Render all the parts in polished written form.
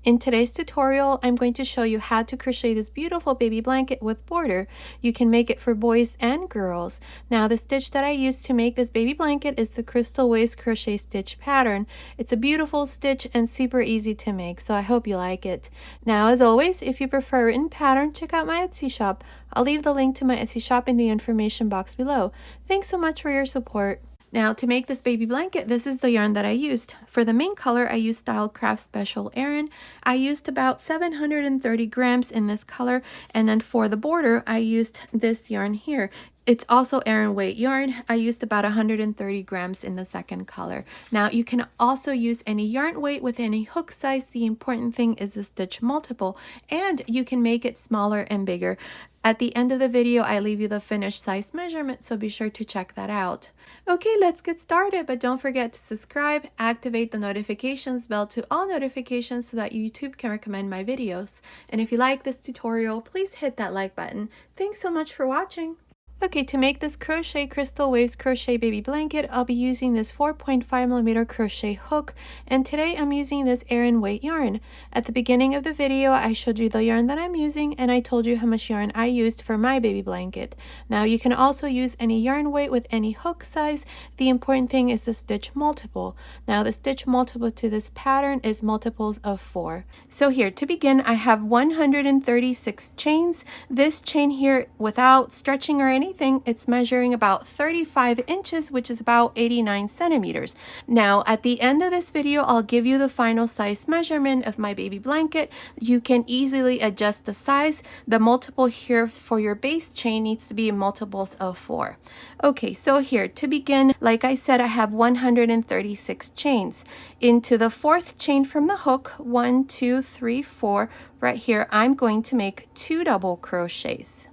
In today's tutorial, I'm going to show you how to crochet this beautiful baby blanket with border. You can make it for boys and girls. Now, the stitch that I used to make this baby blanket is the Crystal Waves Crochet Stitch pattern. It's a beautiful stitch and super easy to make, so I hope you like it. Now, as always, if you prefer a written pattern, check out my Etsy shop. I'll leave the link to my Etsy shop in the information box below. Thanks so much for your support. Now, to make this baby blanket, this is the yarn that I used. For the main color, I used Style Craft Special Aran. I used about 730 grams in this color, and then for the border, I used this yarn here. It's also Aran weight yarn. I used about 130 grams in the second color. Now, you can also use any yarn weight with any hook size. The important thing is to stitch multiple, and you can make it smaller and bigger. At the end of the video, I leave you the finished size measurement, so be sure to check that out. Okay, let's get started, but don't forget to subscribe, activate the notifications bell to all notifications so that YouTube can recommend my videos. And if you like this tutorial, please hit that like button. Thanks so much for watching. Okay, to make this crochet Crystal Waves crochet baby blanket, I'll be using this 4.5mm crochet hook, and today I'm using this Aran weight yarn. At the beginning of the video, I showed you the yarn that I'm using, and I told you how much yarn I used for my baby blanket. Now, you can also use any yarn weight with any hook size. The important thing is to stitch multiple. Now, the stitch multiple to this pattern is multiples of 4. So here, to begin, I have 136 chains. This chain here, without stretching or anything, it's measuring about 35 inches, which is about 89 centimeters. Now, at the end of this video, I'll give you the final size measurement of my baby blanket. You can easily adjust the size. The multiple here for your base chain needs to be multiples of 4. Okay, so here, to begin, like I said, I have 136 chains. Into the fourth chain from the hook, 1, 2, 3, 4, right here, I'm going to make 2 double crochets.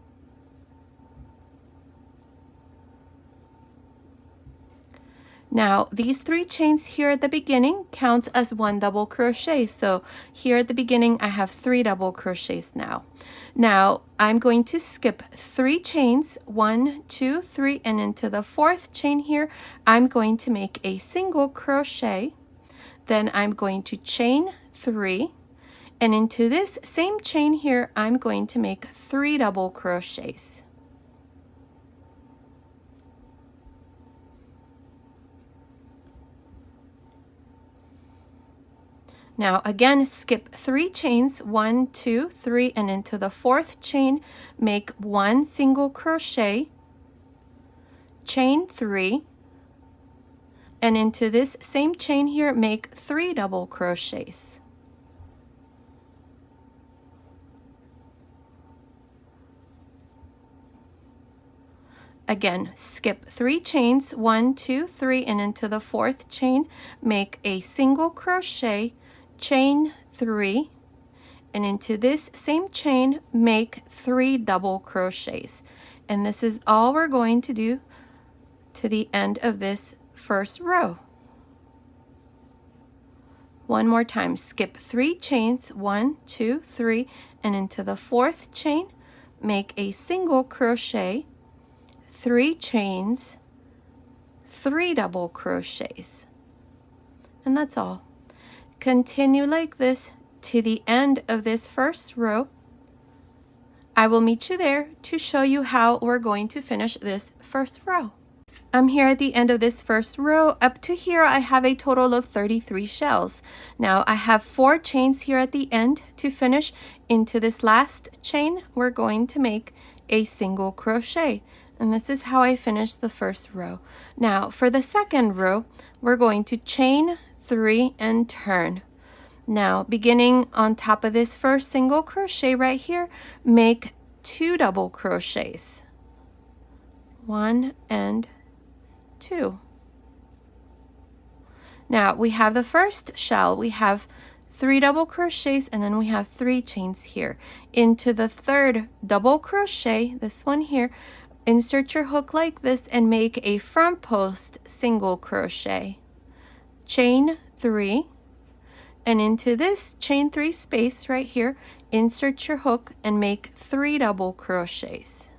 Now, these 3 chains here at the beginning counts as 1 double crochet. So here at the beginning, I have 3 double crochets now. Now, I'm going to skip 3 chains, 1, 2, 3, and into the fourth chain here, I'm going to make a single crochet. Then I'm going to chain 3, and into this same chain here, I'm going to make 3 double crochets. Now again, skip 3 chains, 1, 2, 3, and into the fourth chain, make 1 single crochet, chain 3, and into this same chain here, make 3 double crochets. Again, skip 3 chains, 1, 2, 3, and into the fourth chain, make a single crochet, chain 3, and into this same chain make 3 double crochets. And this is all we're going to do to the end of this first row. One more time, skip 3 chains, 1, 2, 3, and into the fourth chain make a single crochet, 3 chains, 3 double crochets, and that's all. Continue like this to the end of this first row. I will meet you there to show you how we're going to finish this first row. I'm here at the end of this first row. Up to here, I have a total of 33 shells. Now, I have 4 chains here at the end to finish. Into this last chain, we're going to make a single crochet. And this is how I finished the first row. Now, for the second row, we're going to chain 3 and turn. Now, beginning on top of this first single crochet right here, make 2 double crochets. 1 and 2. Now, we have the first shell. We have 3 double crochets, and then we have 3 chains here. Into the third double crochet, this one here, insert your hook like this and make a front post single crochet. Chain 3, and into this chain 3 space right here, insert your hook and make 3 double crochets.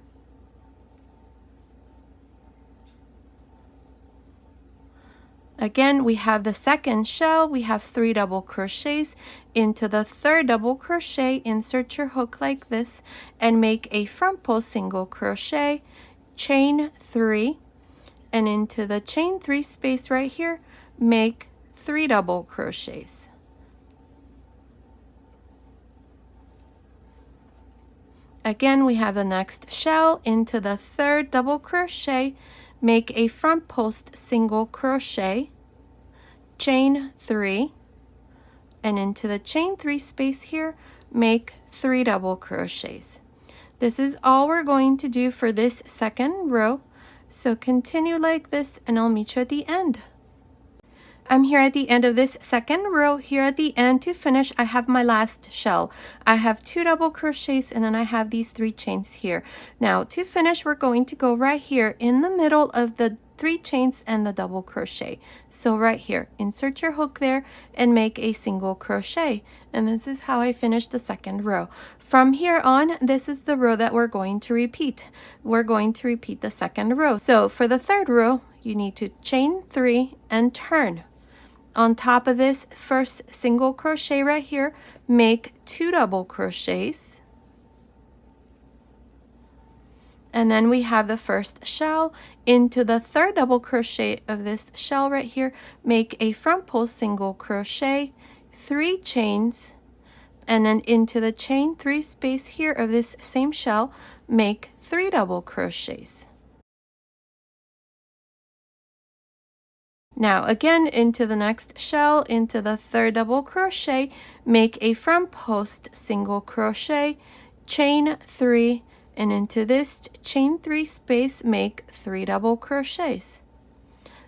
Again, we have the second shell, we have 3 double crochets. Into the third double crochet, insert your hook like this and make a front post single crochet, chain 3, and into the chain 3 space right here, make 3 double crochets. Again, we have the next shell, into the third double crochet, make a front post single crochet, chain 3, and into the chain 3 space here, make 3 double crochets. This is all we're going to do for this second row. So continue like this and I'll meet you at the end. I'm here at the end of this second row. Here at the end to finish, I have my last shell. I have 2 double crochets and then I have these 3 chains here. Now to finish, we're going to go right here in the middle of the 3 chains and the double crochet. So right here, insert your hook there and make a single crochet. And this is how I finish the second row. From here on, this is the row that we're going to repeat. We're going to repeat the second row. So for the third row, you need to chain 3 and turn. On top of this first single crochet right here, make 2 double crochets. And then we have the first shell. Into the third double crochet of this shell right here, make a front post single crochet, 3 chains, and then into the chain 3 space here of this same shell, make 3 double crochets. Now again, into the next shell, into the third double crochet, make a front post single crochet, chain 3, and into this chain 3 space, make 3 double crochets.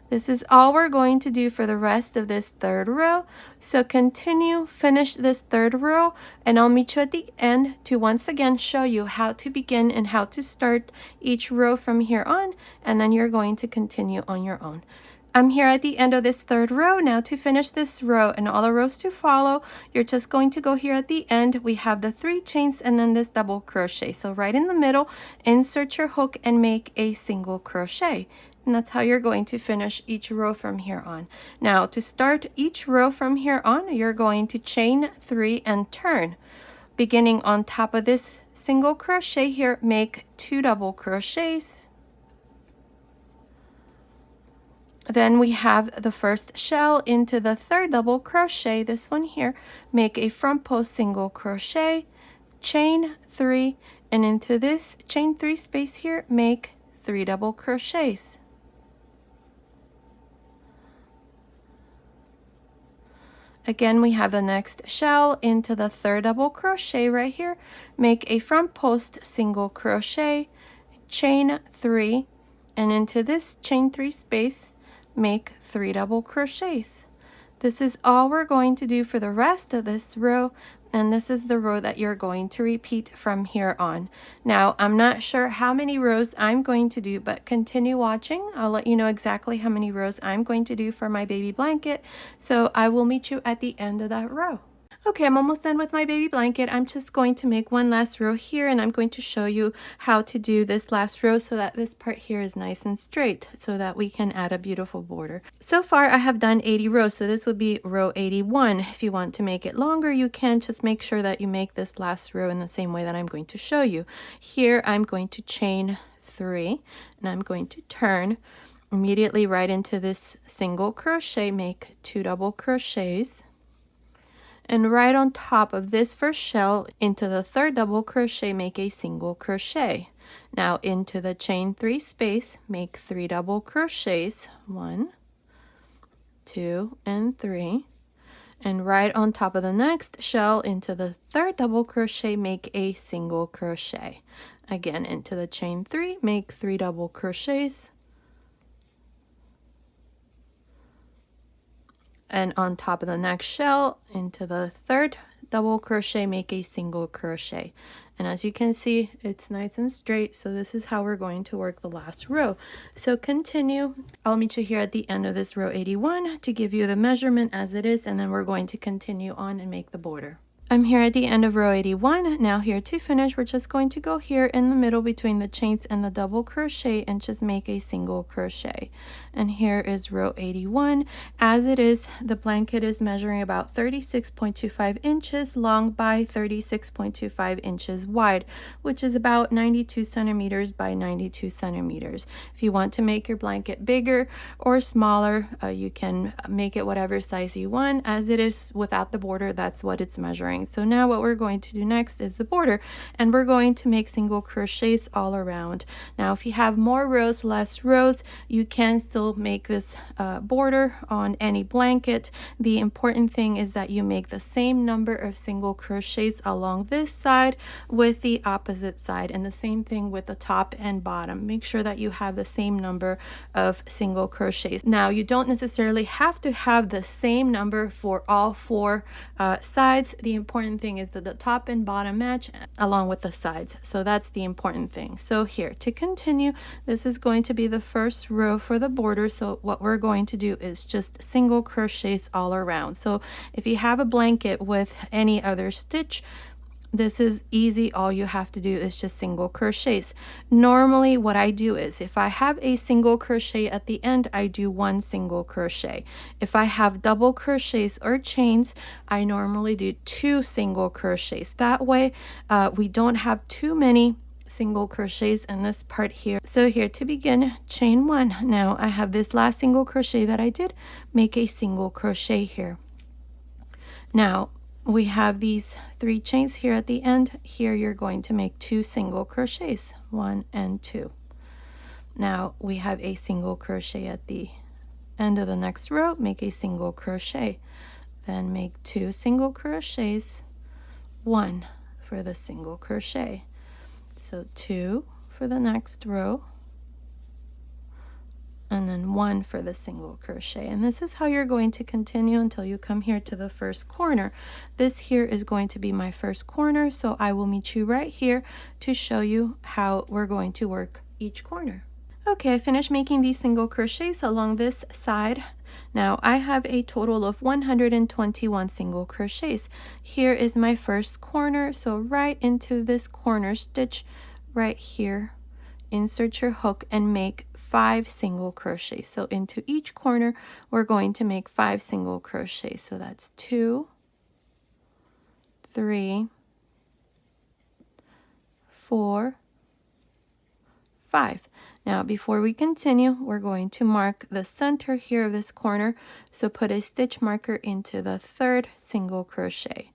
This is all we're going to do for the rest of this third row. So continue, finish this third row, and I'll meet you at the end to once again show you how to begin and how to start each row from here on, and then you're going to continue on your own. I'm here at the end of this third row. Now to finish this row and all the rows to follow, you're just going to go here at the end. We have the 3 chains and then this double crochet. So right in the middle, insert your hook and make a single crochet. And that's how you're going to finish each row from here on. Now to start each row from here on, you're going to chain 3 and turn. Beginning on top of this single crochet here, make 2 double crochets. Then we have the first shell, into the third double crochet, this one here, make a front post single crochet, chain 3, and into this chain 3 space here, make 3 double crochets. Again, we have the next shell, into the third double crochet right here, make a front post single crochet, chain 3, and into this chain 3 space, make 3 double crochets. This is all we're going to do for the rest of this row, and this is the row that you're going to repeat from here on. Now, I'm not sure how many rows I'm going to do, but continue watching. I'll let you know exactly how many rows I'm going to do for my baby blanket, so I will meet you at the end of that row. Okay, I'm almost done with my baby blanket. I'm just going to make one last row here, and I'm going to show you how to do this last row so that this part here is nice and straight so that we can add a beautiful border. So far, I have done 80 rows, so this would be row 81. If you want to make it longer, you can. Just make sure that you make this last row in the same way that I'm going to show you. Here, I'm going to chain 3, and I'm going to turn immediately right into this single crochet, make 2 double crochets. And right on top of this first shell, into the third double crochet, make a single crochet. Now into the chain 3 space, make 3 double crochets, 1, 2, and 3. And right on top of the next shell, into the third double crochet, make a single crochet. Again, into the chain 3, make 3 double crochets. And on top of the next shell, into the third double crochet, make a single crochet. And as you can see, it's nice and straight, so this is how we're going to work the last row. So continue. I'll meet you here at the end of this row 81 to give you the measurement as it is, and then we're going to continue on and make the border. I'm here at the end of row 81. Now here to finish, we're just going to go here in the middle between the chains and the double crochet and just make a single crochet. And here is row 81. As it is, the blanket is measuring about 36.25 inches long by 36.25 inches wide, which is about 92 centimeters by 92 centimeters. If you want to make your blanket bigger or smaller, you can make it whatever size you want. As it is without the border, that's what it's measuring. So now what we're going to do next is the border, and we're going to make single crochets all around. Now if you have more rows, less rows, you can still make this border on any blanket. The important thing is that you make the same number of single crochets along this side with the opposite side, and the same thing with the top and bottom. Make sure that you have the same number of single crochets. Now you don't necessarily have to have the same number for all four sides. The important thing is that the top and bottom match along with the sides. So that's the important thing. So here to continue, this is going to be the first row for the border. So what we're going to do is just single crochets all around. So if you have a blanket with any other stitch, this is easy. All you have to do is just single crochets. Normally what I do is if I have a single crochet at the end, I do one single crochet. If I have double crochets or chains, I normally do two single crochets. That way we don't have too many single crochets in this part here. So here to begin, chain one. Now I have this last single crochet that I did, make a single crochet here. Now we have these three chains here at the end. Here you're going to make two single crochets, 1 and 2. Now we have a single crochet at the end of the next row, make a single crochet, then make two single crochets, 1 for the single crochet. So 2 for the next row, and then 1 for the single crochet. And this is how you're going to continue until you come here to the first corner. This here is going to be my first corner, so I will meet you right here to show you how we're going to work each corner. Okay, I finished making these single crochets along this side. Now I have a total of 121 single crochets. Here is my first corner, so right into this corner stitch right here, insert your hook and make 5 single crochets. So into each corner we're going to make 5 single crochets. So that's 2, 3, 4, 5. Now before we continue, we're going to mark the center here of this corner. So put a stitch marker into the third single crochet.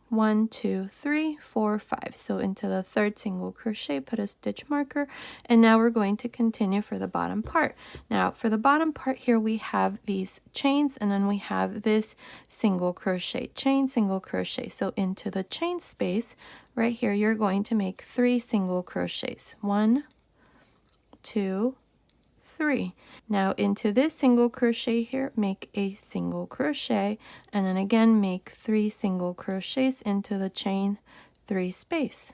1, 2, 3, 4, 5. So into the third single crochet, put a stitch marker, and now we're going to continue for the bottom part. Now for the bottom part here, we have these chains, and then we have this single crochet, chain, single crochet. So into the chain space right here, you're going to make 3 single crochets. 1, 2, 3. Now into this single crochet here, make a single crochet, and then again make 3 single crochets into the chain 3 space.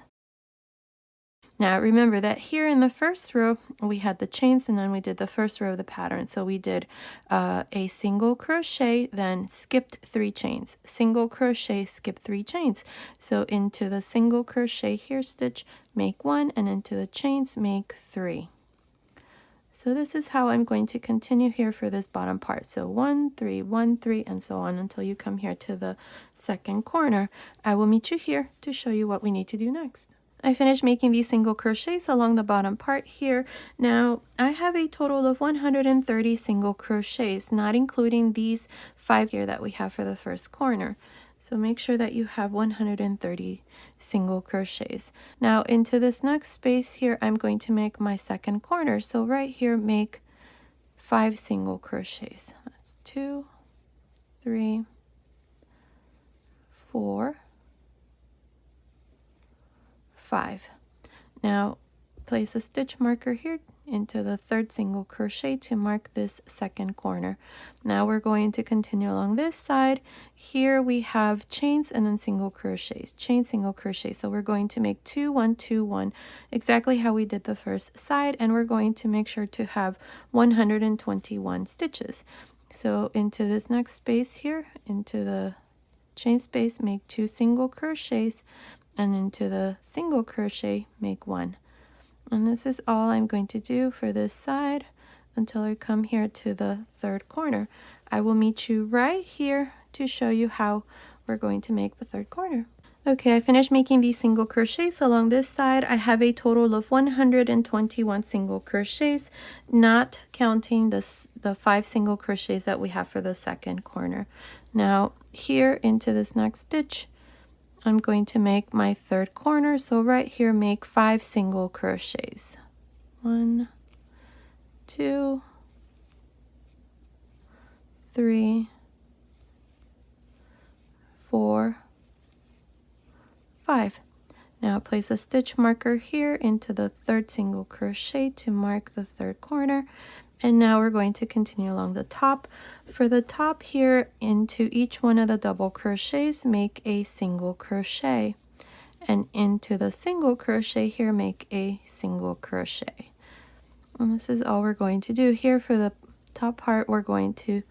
Now remember that here in the first row we had the chains, and then we did the first row of the pattern. So we did a single crochet, then skipped 3 chains, single crochet, skip 3 chains. So into the single crochet here stitch, make 1, and into the chains make 3. So this is how I'm going to continue here for this bottom part. So 1, 3, 1, 3, and so on until you come here to the second corner. I will meet you here to show you what we need to do next. I finished making these single crochets along the bottom part here. Now I have a total of 130 single crochets, not including these 5 here that we have for the first corner. So make sure that you have 130 single crochets. Now into this next space here, I'm going to make my second corner. So right here, make 5 single crochets. That's 2, 3, 4, 5. Now place a stitch marker here into the third single crochet to mark this second corner. Now we're going to continue along this side. Here we have chains and then single crochets, chain, single crochet. So we're going to make 2, 1, 2, 1, exactly how we did the first side, and we're going to make sure to have 121 stitches. So into this next space here, into the chain space, make 2 single crochets, and into the single crochet make 1. And this is all I'm going to do for this side until I come here to the 3rd corner. I will meet you right here to show you how we're going to make the 3rd corner. Okay, I finished making these single crochets along this side. I have a total of 121 single crochets, not counting the 5 single crochets that we have for the 2nd corner. Now here into this next stitch, I'm going to make my 3rd corner. So right here, make 5 single crochets. 1, 2, 3, 4, 5. Now place a stitch marker here into the 3rd single crochet to mark the 3rd corner. And now we're going to continue along the top. For the top here, into each one of the double crochets, make a single crochet. And into the single crochet here, make a single crochet. And this is all we're going to do here. For the top part, we're going to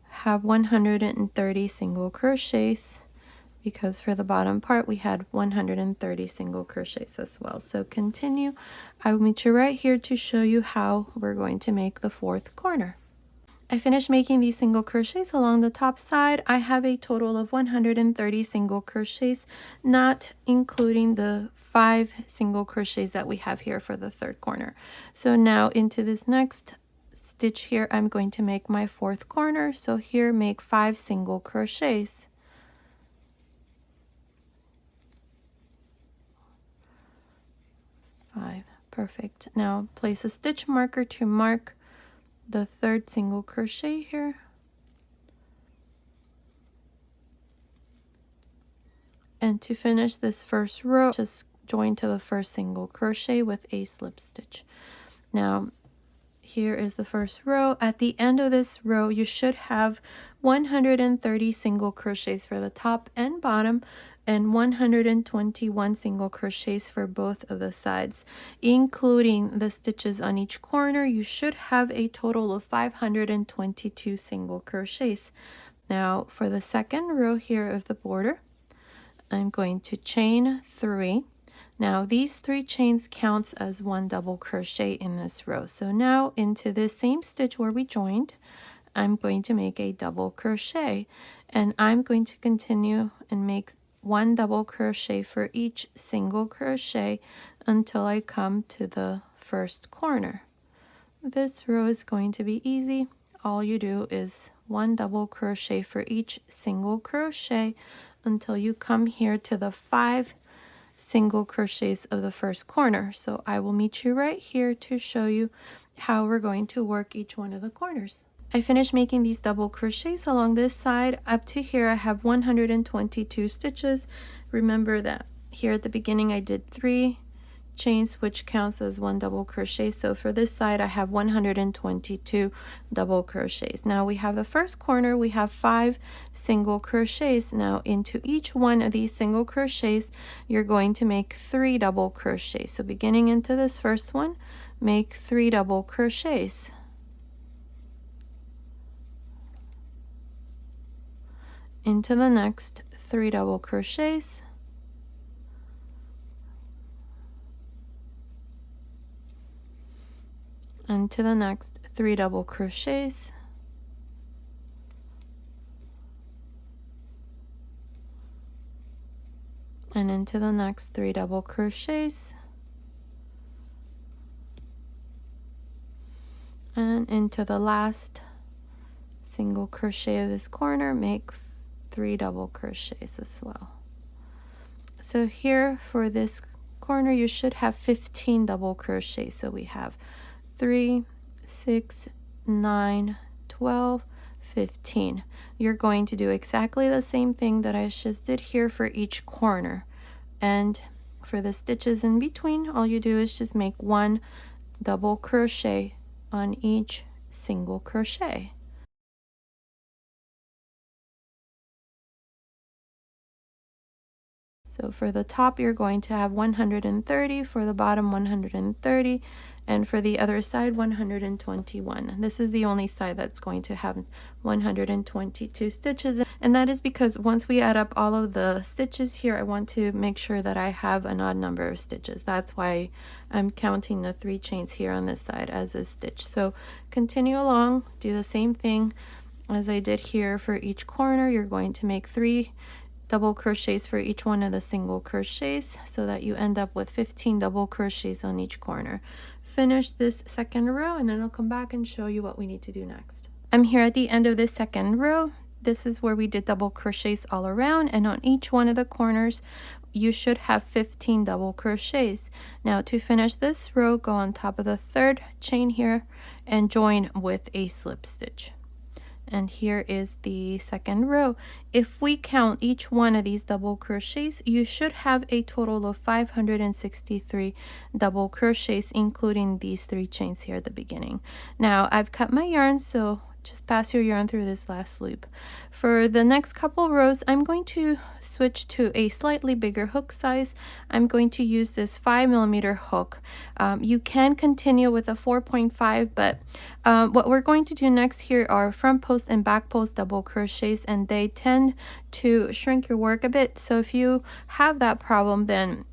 have 130 single crochets, because for the bottom part we had 130 single crochets as well. So continue. I will meet you right here to show you how we're going to make the 4th corner. I finished making these single crochets along the top side. I have a total of 130 single crochets, not including the 5 single crochets that we have here for the 3rd corner. So now into this next stitch here, I'm going to make my 4th corner. So here, make 5 single crochets. 5. Perfect. Now place a stitch marker to mark the 3rd single crochet here. And to finish this 1st row, just join to the 1st single crochet with a slip stitch. Now here is the 1st row. At the end of this row, you should have 130 single crochets for the top and bottom, and 121 single crochets for both of the sides, including the stitches on each corner. You should have a total of 522 single crochets. Now for the 2nd row here of the border, I'm going to chain 3. Now these 3 chains counts as 1 double crochet in this row. So now into this same stitch where we joined, I'm going to make a double crochet, and I'm going to continue and make 1 double crochet for each single crochet until I come to the 1st corner. This row is going to be easy. All you do is 1 double crochet for each single crochet until you come here to the 5 single crochets of the 1st corner. So I will meet you right here to show you how we're going to work each one of the corners. I finished making these double crochets along this side. Up to here I have 122 stitches. Remember that here at the beginning I did 3 chains, which counts as 1 double crochet. So for this side I have 122 double crochets. Now we have the 1st corner, we have 5 single crochets. Now into each one of these single crochets you're going to make 3 double crochets. So beginning into this 1st one, make 3 double crochets. Into the next 3 double crochets, and to the next 3 double crochets, and into the next 3 double crochets, and into the last single crochet of this corner, make 3 double crochets as well. So here for this corner you should have 15 double crochets. So we have 3, 6, 9, 12, 15. You're going to do exactly the same thing that I just did here for each corner. And for the stitches in between, all you do is just make 1 double crochet on each single crochet. So for the top, you're going to have 130, for the bottom 130, and for the other side 121. This is the only side that's going to have 122 stitches, and that is because once we add up all of the stitches here, I want to make sure that I have an odd number of stitches. That's why I'm counting the 3 chains here on this side as a stitch. So continue along, do the same thing as I did here. For each corner, you're going to make 3 double crochets for each one of the single crochets, so that you end up with 15 double crochets on each corner. Finish this second row, and then I'll come back and show you what we need to do next. I'm here at the end of this second row. This is where we did double crochets all around, and on each one of the corners you should have 15 double crochets. Now to finish this row, go on top of the 3rd chain here and join with a slip stitch. And here is the second row. If we count each one of these double crochets, you should have a total of 563 double crochets, including these 3 chains here at the beginning. Now I've cut my yarn, so just pass your yarn through this last loop. For the next couple rows, I'm going to switch to a slightly bigger hook size. I'm going to use this 5mm hook. You can continue with a 4.5, but what we're going to do next here are front post and back post double crochets, and they tend to shrink your work a bit. So if you have that problem, then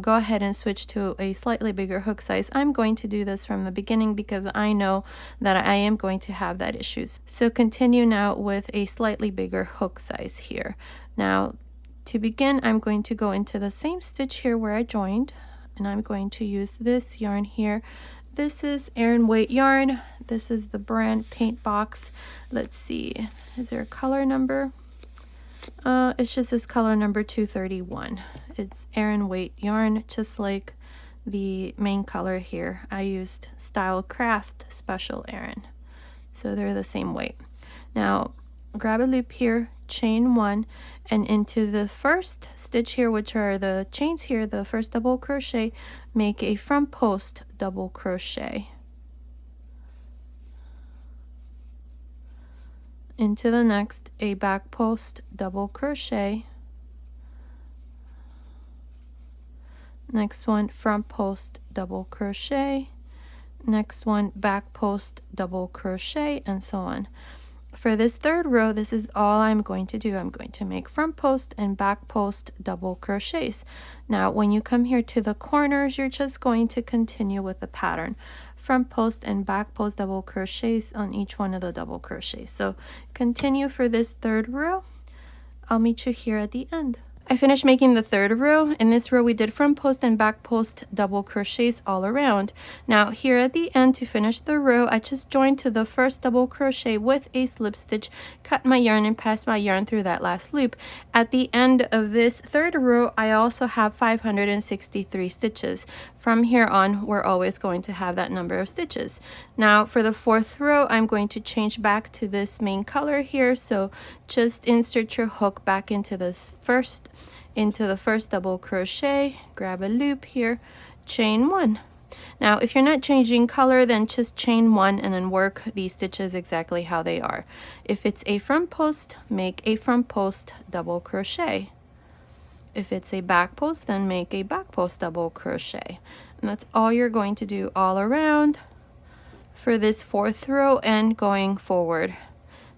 go ahead and switch to a slightly bigger hook size. I'm going to do this from the beginning because I know that I am going to have that issue. So continue now with a slightly bigger hook size here. Now to begin, I'm going to go into the same stitch here where I joined, and I'm going to use this yarn here. This is Aran weight yarn. This is the brand Paint Box. Let's see, is there a color number? It's just this color number 231. It's Aran weight yarn, just like the main color here. I used Style Craft Special Aran, so they're the same weight. Now grab a loop here, chain 1, and into the first stitch here, which are the chains here, the first double crochet, make a front post double crochet. Into the next, a back post double crochet. Next one, front post double crochet. Next one, back post double crochet, and so on. For this 3rd row, this is all I'm going to do. I'm going to make front post and back post double crochets. Now when you come here to the corners, you're just going to continue with the pattern. Front post and back post double crochets on each one of the double crochets. So continue for this 3rd row. I'll meet you here at the end. I finished making the 3rd row. In this row we did front post and back post double crochets all around. Now here at the end, to finish the row, I just joined to the first double crochet with a slip stitch, cut my yarn, and passed my yarn through that last loop. At the end of this 3rd row, I also have 563 stitches. From here on, we're always going to have that number of stitches. Now for the 4th row, I'm going to change back to this main color here, so just insert your hook back into the first double crochet, grab a loop here, chain 1. Now if you're not changing color, then just chain 1 and then work these stitches exactly how they are. If it's a front post, make a front post double crochet. If it's a back post, then make a back post double crochet. And that's all you're going to do all around for this 4th row and going forward.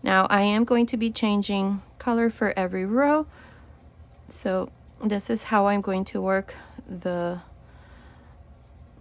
Now I am going to be changing color for every row, so this is how I'm going to work the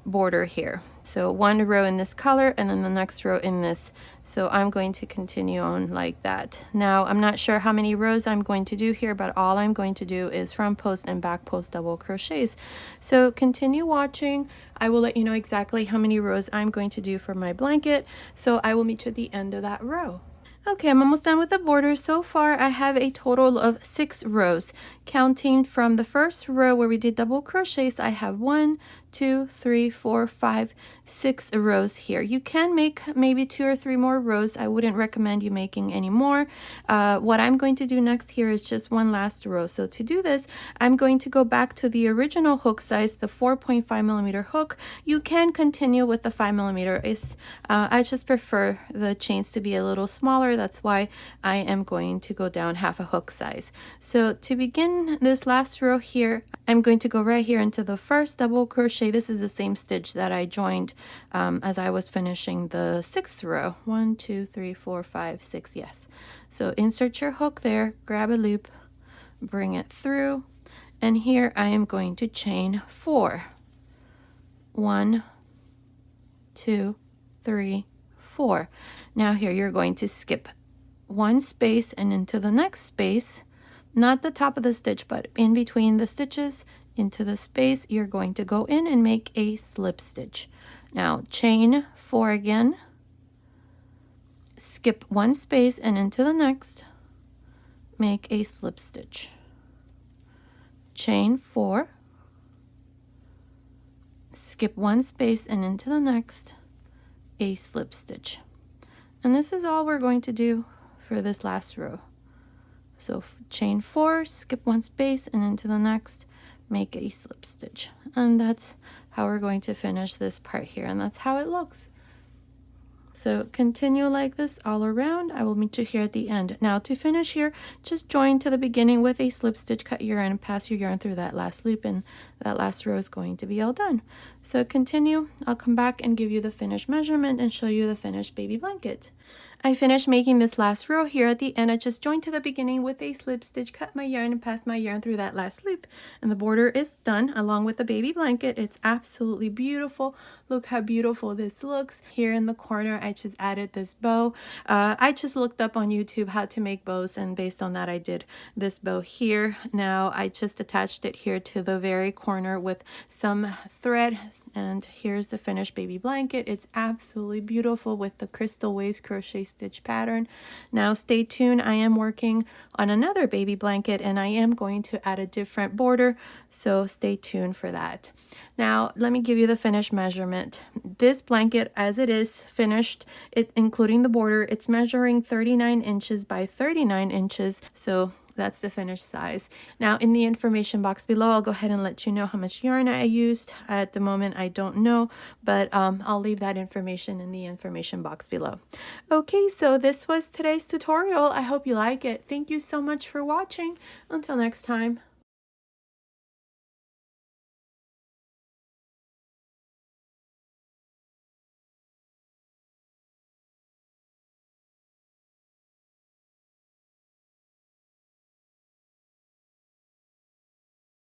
border here. So one row in this color and then the next row in this. So I'm going to continue on like that. Now I'm not sure how many rows I'm going to do here, but all I'm going to do is front post and back post double crochets. So continue watching. I will let you know exactly how many rows I'm going to do for my blanket. So I will meet you at the end of that row. Okay, I'm almost done with the border. So far I have a total of 6 rows. Counting from the first row where we did double crochets, I have 1, 2, 3, 4, 5, 6 rows here. You can make maybe 2 or 3 more rows. I wouldn't recommend you making any more. What I'm going to do next here is just one last row. So to do this, I'm going to go back to the original hook size, the 4.5mm hook. You can continue with the 5mm. I just prefer the chains to be a little smaller. That's why I am going to go down half a hook size. So to begin this last row here, I'm going to go right here into the first double crochet. This is the same stitch that I joined as I was finishing the 6th row. 1, 2, 3, 4, 5, 6, yes. So insert your hook there, grab a loop, bring it through, and here I am going to chain 4. 1, 2, 3, 4. Now here you're going to skip one space and into the next space, not the top of the stitch, but in between the stitches into the space, you're going to go in and make a slip stitch. Now chain 4 again, skip one space and into the next, make a slip stitch. Chain 4, skip one space and into the next, a slip stitch. And this is all we're going to do for this last row. So chain 4, skip one space and into the next, make a slip stitch. And that's how we're going to finish this part here, and that's how it looks. So continue like this all around. I will meet you here at the end. Now to finish here, just join to the beginning with a slip stitch, cut your yarn, and pass your yarn through that last loop, and that last row is going to be all done. So continue. I'll come back and give you the finished measurement and show you the finished baby blanket. I finished making this last row here at the end. I just joined to the beginning with a slip stitch, cut my yarn, and passed my yarn through that last loop. And the border is done along with the baby blanket. It's absolutely beautiful. Look how beautiful this looks. Here in the corner, I just added this bow. I just looked up on YouTube how to make bows, and based on that, I did this bow here. Now I just attached it here to the very corner with some thread. And here's the finished baby blanket. It's absolutely beautiful with the Crystal Waves crochet stitch pattern. Now stay tuned. I am working on another baby blanket and I am going to add a different border. So stay tuned for that. Now let me give you the finished measurement. This blanket as it is finished, including the border, it's measuring 39 inches by 39 inches. So that's the finished size. Now in the information box below, I'll go ahead and let you know how much yarn I used. At the moment, I don't know, but I'll leave that information in the information box below. Okay, so this was today's tutorial. I hope you like it. Thank you so much for watching. Until next time.